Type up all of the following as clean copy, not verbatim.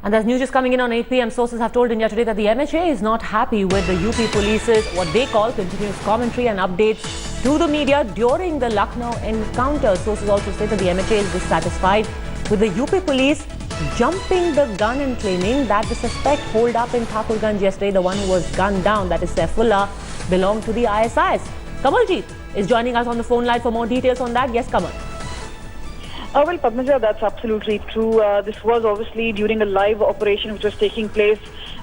And as news is coming in on 8 p.m, sources have told India Today that the MHA is not happy with the UP Police's what they call continuous commentary and updates to the media during the Lucknow encounter. Sources also say that the MHA is dissatisfied with the UP Police jumping the gun and claiming that the suspect holed up in Thakurganj yesterday, the one who was gunned down, that is Saifullah, belonged to the ISIS. Daljit is joining us on the phone line for more details on that. Yes, Kamal. Well, Padmaja, that's absolutely true. This was obviously during a live operation which was taking place.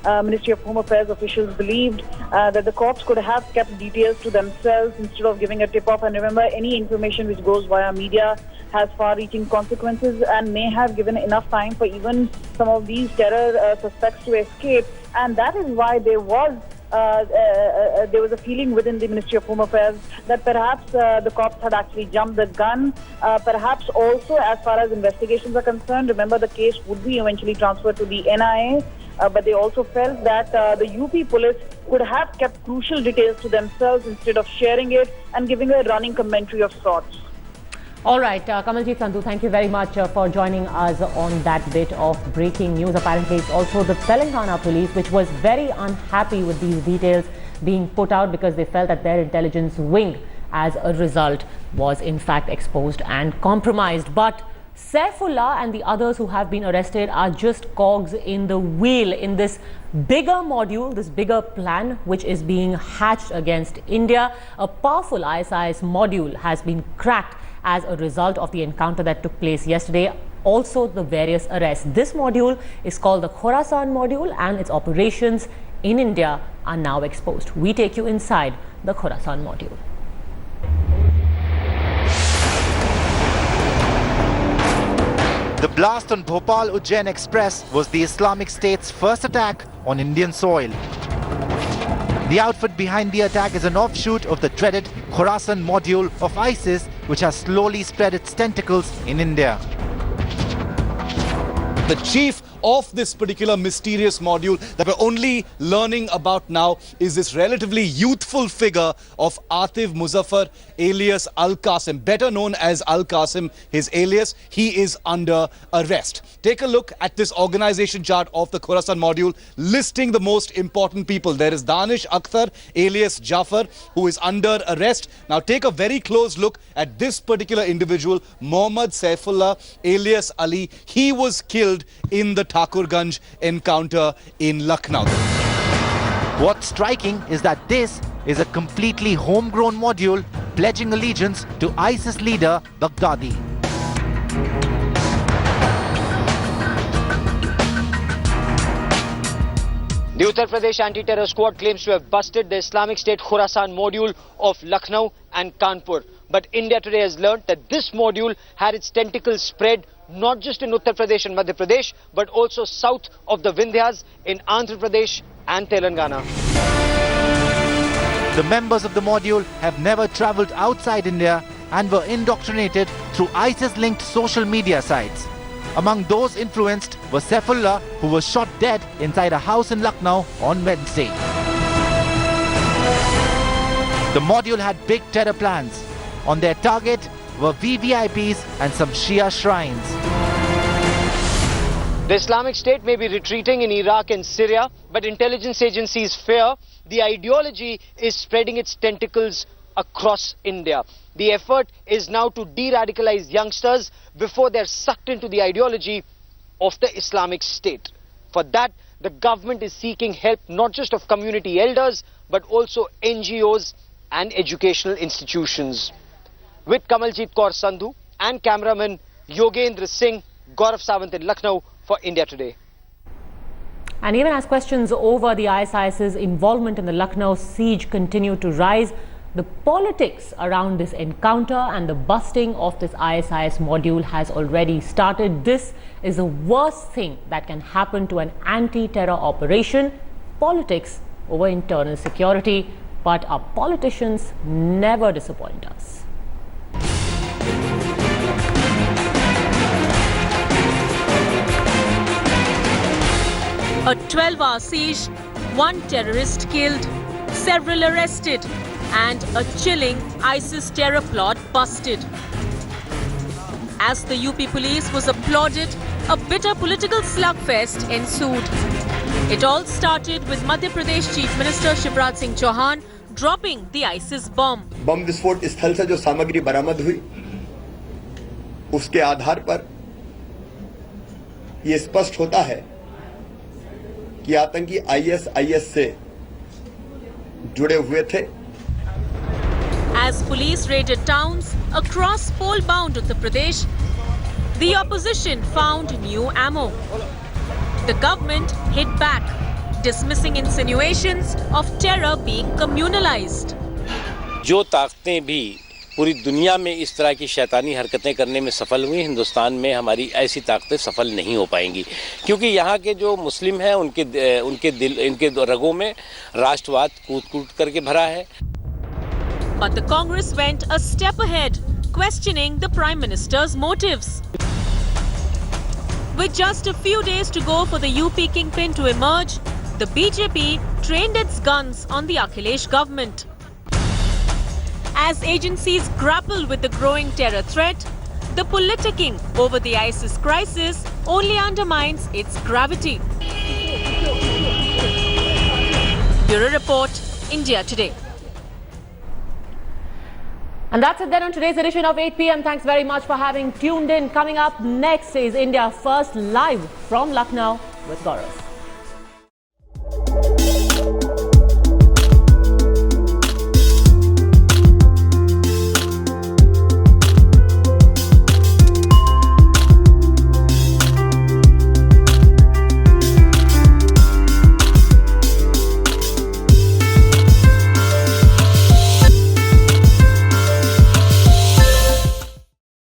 Ministry of Home Affairs officials believed that the cops could have kept details to themselves instead of giving a tip-off. And remember, any information which goes via media has far-reaching consequences and may have given enough time for even some of these terror suspects to escape. And that is why there was a feeling within the Ministry of Home Affairs that perhaps the cops had actually jumped the gun. Perhaps also, as far as investigations are concerned, remember the case would be eventually transferred to the NIA. But they also felt that the UP police could have kept crucial details to themselves instead of sharing it and giving a running commentary of sorts. All right, Kamaljit Sandhu, thank you very much for joining us on that bit of breaking news. Apparently, it's also the Telangana police which was very unhappy with these details being put out because they felt that their intelligence wing, as a result, was in fact exposed and compromised. But Saifullah and the others who have been arrested are just cogs in the wheel in this bigger module, this bigger plan which is being hatched against India. A powerful ISIS module has been cracked as a result of the encounter that took place yesterday. Also the various arrests. This module is called the Khorasan module and its operations in India are now exposed. We take you inside the Khorasan module. The blast on Bhopal-Ujjain Express was the Islamic State's first attack on Indian soil. The outfit behind the attack is an offshoot of the dreaded Khorasan module of ISIS, which has slowly spread its tentacles in India. The chief of this particular mysterious module that we're only learning about now is this relatively youthful figure of Atif Muzaffar alias Al Qasim, better known as Al Qasim, his alias. He is under arrest. Take a look at this organization chart of the Khorasan module listing the most important people. There is Danish Akhtar alias Jafar, who is under arrest. Now take a very close look at this particular individual, Mohammad Saifullah alias Ali. He was killed in the Thakurganj encounter in Lucknow. What's striking is that this is a completely homegrown module pledging allegiance to ISIS leader Baghdadi. The Uttar Pradesh anti-terror squad claims to have busted the Islamic State Khorasan module of Lucknow and Kanpur. But India Today has learnt that this module had its tentacles spread not just in Uttar Pradesh and Madhya Pradesh, but also south of the Vindhyas in Andhra Pradesh and Telangana. The members of the module have never travelled outside India and were indoctrinated through ISIS-linked social media sites. Among those influenced was Saifullah, who was shot dead inside a house in Lucknow on Wednesday. The module had big terror plans. On their target were VVIPs and some Shia shrines. The Islamic State may be retreating in Iraq and Syria, but intelligence agencies fear the ideology is spreading its tentacles across India. The effort is now to de-radicalize youngsters before they're sucked into the ideology of the Islamic State. For that, the government is seeking help not just of community elders, but also NGOs and educational institutions. With Kamaljit Kaur Sandhu and cameraman Yogendra Singh, Gaurav Sawant in Lucknow for India Today. And even as questions over the ISIS's involvement in the Lucknow siege continue to rise, the politics around this encounter and the busting of this ISIS module has already started. This is the worst thing that can happen to an anti-terror operation, politics over internal security. But our politicians never disappoint us. A 12-hour siege, one terrorist killed, several arrested, and a chilling ISIS terror plot busted. As the UP police was applauded a bitter political slugfest ensued. It all started with Madhya Pradesh Chief Minister Shivraj Singh Chauhan dropping the ISIS bomb. बम विस्फोट स्थल से जो सामग्री बरामद हुई, उसके आधार पर ये स्पष्ट होता है कि आतंकी IS से जुड़े हुए थे. As police raided towns across poll-bound Uttar Pradesh, the opposition found new ammo. The government hit back, dismissing insinuations of terror being communalized. जो ताकतें भी पूरी दुनिया में इस तरह की शैतानी हरकतें करने में सफल हुई, हिंदुस्तान में हमारी ऐसी ताकतें सफल नहीं हो पाएंगी, क्योंकि यहाँ के जो मुस्लिम हैं इनके रगों में राष्ट्रवाद कूट करके भरा है. But the Congress went a step ahead, questioning the Prime Minister's motives. With just a few days to go for the UP kingpin to emerge, the BJP trained its guns on the Akhilesh government. As agencies grapple with the growing terror threat, the politicking over the ISIS crisis only undermines its gravity. Bureau Report, India Today. And that's it then on today's edition of 8 p.m. Thanks very much for having tuned in. Coming up next is India First live from Lucknow with Gaurav.